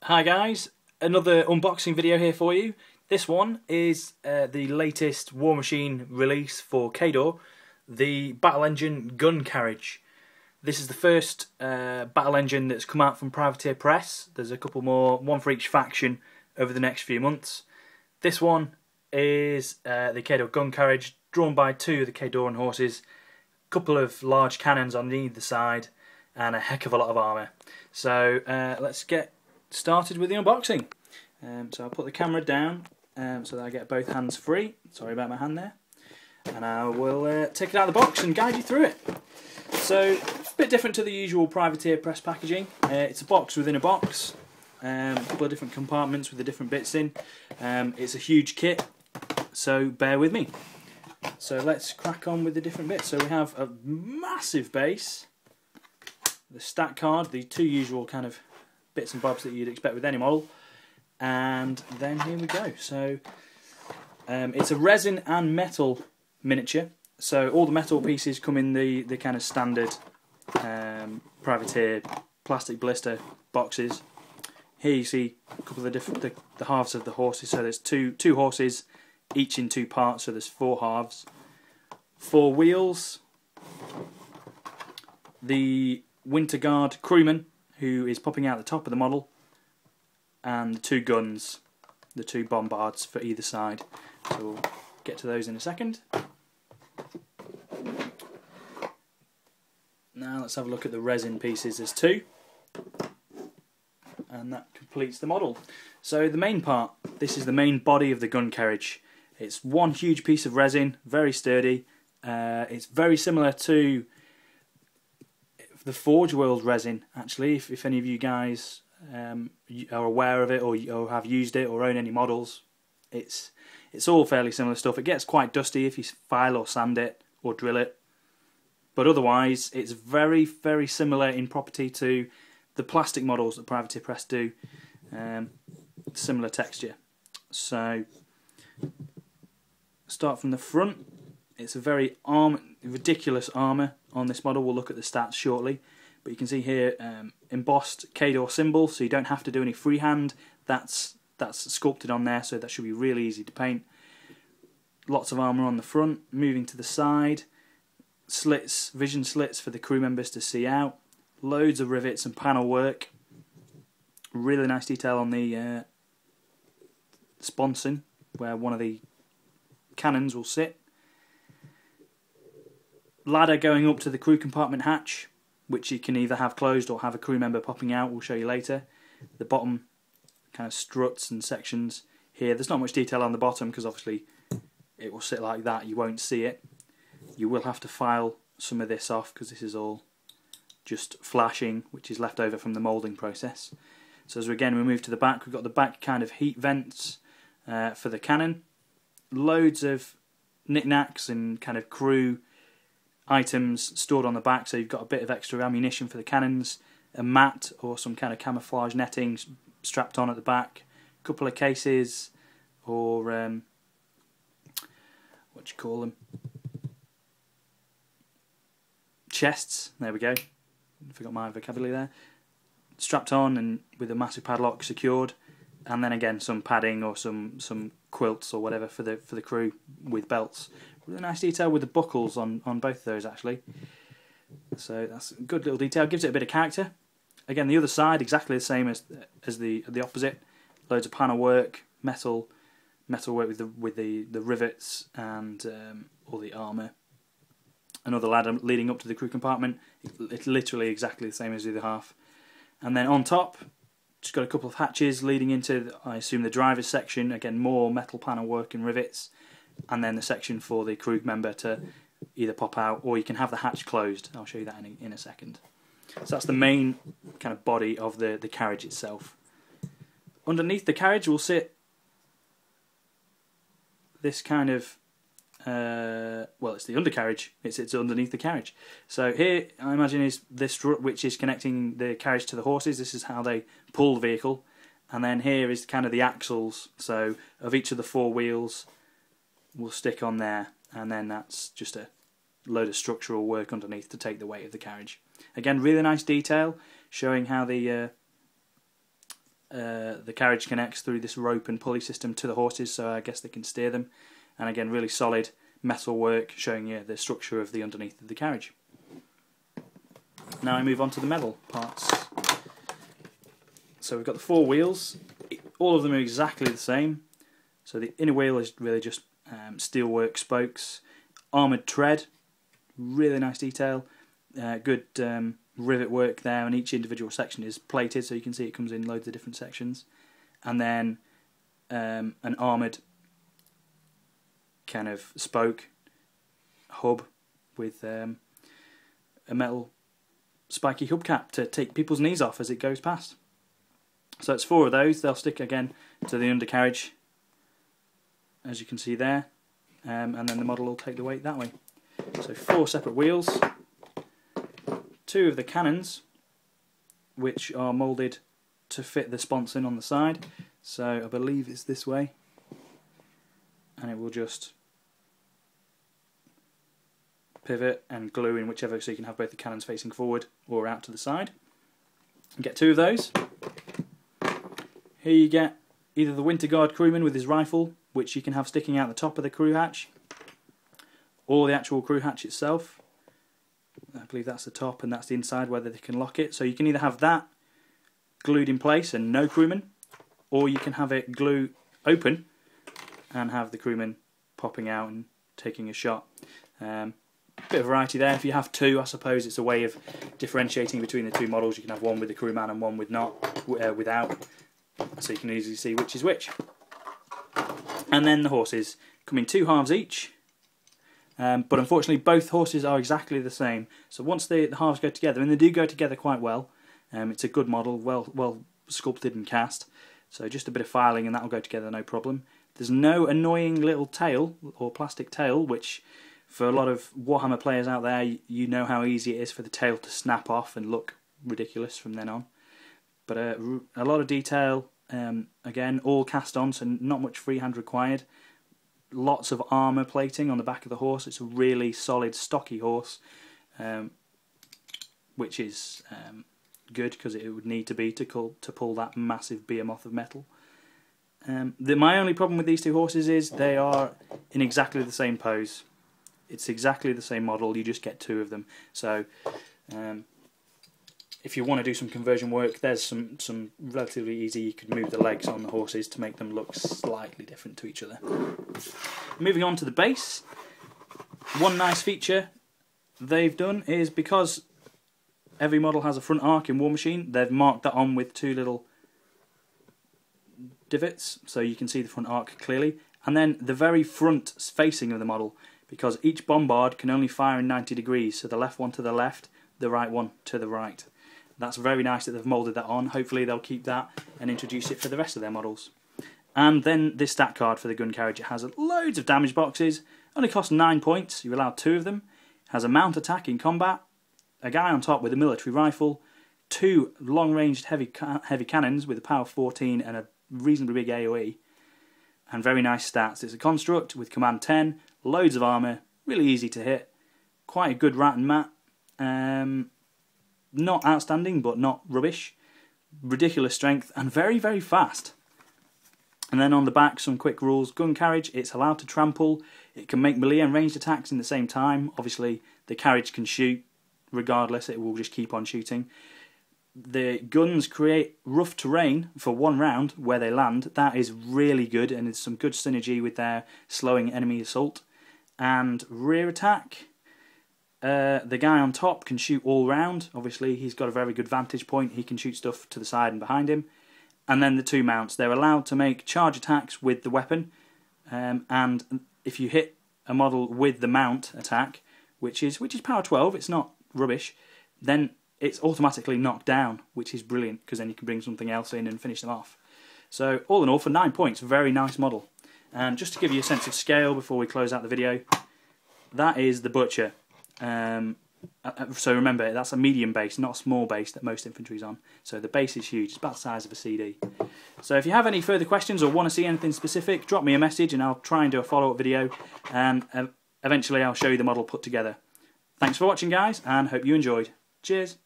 Hi guys, another unboxing video here for you. This one is the latest War Machine release for Khador, the Battle Engine Gun Carriage. This is the first battle engine that's come out from Privateer Press. There's a couple more, one for each faction, over the next few months. This one is the Khador Gun Carriage, drawn by two of the Khadoran horses, a couple of large cannons on either side, and a heck of a lot of armour. So let's get started with the unboxing. So I'll put the camera down so that I get both hands free. Sorry about my hand there. And I will take it out of the box and guide you through it. So, a bit different to the usual Privateer Press packaging. It's a box within a box. A couple of different compartments with the different bits in. It's a huge kit, so bear with me. So let's crack on with the different bits. So we have a massive base, the stat card, the two usual kind of bits and bobs that you'd expect with any model, and then here we go. So it's a resin and metal miniature, so all the metal pieces come in the kind of standard Privateer plastic blister boxes. Here you see a couple of the halves of the horses. So there's two horses, each in two parts, so there's four halves. Four wheels, the Winter Guard crewman, who is popping out the top of the model, and the two guns, the two bombards for either side. So we'll get to those in a second. Now let's have a look at the resin pieces. There's two, and that completes the model. So the main part, this is the main body of the gun carriage. It's one huge piece of resin, very sturdy. It's very similar to the Forge World resin, actually, if any of you guys are aware of it or have used it or own any models. It's all fairly similar stuff. It gets quite dusty if you file or sand it or drill it, but otherwise it's very, very similar in property to the plastic models that Privateer Press do. Similar texture. So start from the front. It's a very ridiculous armour on this model. We'll look at the stats shortly, but you can see here embossed Khador symbol, so you don't have to do any freehand. That's sculpted on there, so that should be really easy to paint. Lots of armour on the front. Moving to the side, slits, vision slits for the crew members to see out. Loads of rivets and panel work. Really nice detail on the sponson, where one of the cannons will sit. Ladder going up to the crew compartment hatch, which you can either have closed or have a crew member popping out. We'll show you later. The bottom kind of struts and sections here. There's not much detail on the bottom because obviously it will sit like that. You won't see it. You will have to file some of this off because this is all just flashing, which is left over from the moulding process. So as we move to the back, we've got the back kind of heat vents for the cannon. Loads of knickknacks and kind of crew items stored on the back, so you've got a bit of extra ammunition for the cannons, a mat or some kind of camouflage netting strapped on at the back, a couple of cases or what do you call them, chests, there we go, I forgot my vocabulary there, strapped on and with a massive padlock secured, and then again some padding or some quilts or whatever for the crew with belts. Really nice detail with the buckles on both of those, actually. So that's a good little detail. Gives it a bit of character. Again, the other side exactly the same as the opposite. Loads of panel work, metal work with the rivets and all the armour. Another ladder leading up to the crew compartment. It's literally exactly the same as the other half. And then on top, just got a couple of hatches leading into, I assume, the driver's section. Again, more metal panel work and rivets. And then the section for the crew member to either pop out, or you can have the hatch closed. I'll show you that in a second. So that's the main kind of body of the carriage itself. Underneath the carriage will sit this kind of, well, it's the undercarriage. It sits underneath the carriage. So here, I imagine, is this strut which is connecting the carriage to the horses. This is how they pull the vehicle. And then here is kind of the axles. So of each of the four wheels will stick on there, and then that's just a load of structural work underneath to take the weight of the carriage. Again, really nice detail, showing how the the carriage connects through this rope and pulley system to the horses, so I guess they can steer them. And again, really solid metal work showing you the structure of the underneath of the carriage. Now I move on to the metal parts. So we've got the 4 wheels. All of them are exactly the same. So the inner wheel is really just steelwork spokes, armoured tread, really nice detail, good rivet work there, and each individual section is plated, so you can see it comes in loads of different sections. And then an armoured kind of spoke hub with a metal spiky hubcap to take people's knees off as it goes past. So it's 4 of those. They'll stick again to the undercarriage, as you can see there, and then the model will take the weight that way. So 4 separate wheels, 2 of the cannons, which are moulded to fit the sponson on the side. So I believe it's this way, and it will just pivot and glue in whichever, so you can have both the cannons facing forward or out to the side. And get 2 of those. Here you get either the Winter Guard crewman with his rifle, which you can have sticking out the top of the crew hatch, or the actual crew hatch itself. I believe that's the top and that's the inside where they can lock it. So you can either have that glued in place and no crewman, or you can have it glue open and have the crewman popping out and taking a shot. Bit of variety there. If you have 2, I suppose it's a way of differentiating between the 2 models. You can have one with the crewman and one with without, so you can easily see which is which. And then the horses come in 2 halves each, but unfortunately both horses are exactly the same. So once the halves go together, and they do go together quite well, it's a good model, well sculpted and cast, so just a bit of filing and that will go together no problem. There's no annoying little tail or plastic tail, which for a lot of Warhammer players out there, you know how easy it is for the tail to snap off and look ridiculous from then on. But a lot of detail, again, all cast on, so not much freehand required. Lots of armour plating on the back of the horse. It's a really solid, stocky horse, which is good because it would need to be to pull that massive behemoth of metal. My only problem with these 2 horses is they are in exactly the same pose. It's exactly the same model, you just get 2 of them. So if you want to do some conversion work, there's some relatively easy, you could move the legs on the horses to make them look slightly different to each other. Moving on to the base, one nice feature they've done is, because every model has a front arc in War Machine, they've marked that on with 2 little divots, so you can see the front arc clearly. And then the very front facing of the model, because each bombard can only fire in 90 degrees, so the left one to the left, the right one to the right. That's very nice that they've moulded that on. Hopefully they'll keep that and introduce it for the rest of their models. And then this stat card for the gun carriage, it has loads of damage boxes, only costs 9 points, you're allowed 2 of them. It has a mount attack in combat, a guy on top with a military rifle, 2 long-ranged heavy cannons with a power of 14 and a reasonably big AoE, and very nice stats. It's a construct with command 10, loads of armour, really easy to hit, quite a good rat and mat, not outstanding but not rubbish, ridiculous strength, and very, very fast. And then on the back, some quick rules. Gun carriage, it's allowed to trample, it can make melee and ranged attacks in the same time. Obviously the carriage can shoot regardless, it will just keep on shooting. The guns create rough terrain for 1 round where they land. That is really good, and it's some good synergy with their slowing enemy assault. And rear attack, the guy on top can shoot all round. Obviously he's got a very good vantage point, he can shoot stuff to the side and behind him. And then the 2 mounts, they're allowed to make charge attacks with the weapon, and if you hit a model with the mount attack, which is power 12, it's not rubbish, then it's automatically knocked down, which is brilliant, because then you can bring something else in and finish them off. So all in all, for 9 points, very nice model. And just to give you a sense of scale before we close out the video, that is the Butcher. So remember, that's a medium base, not a small base that most infantry's on. So the base is huge, it's about the size of a CD. So if you have any further questions or want to see anything specific, drop me a message and I'll try and do a follow-up video, and eventually I'll show you the model put together. Thanks for watching guys, and hope you enjoyed. Cheers!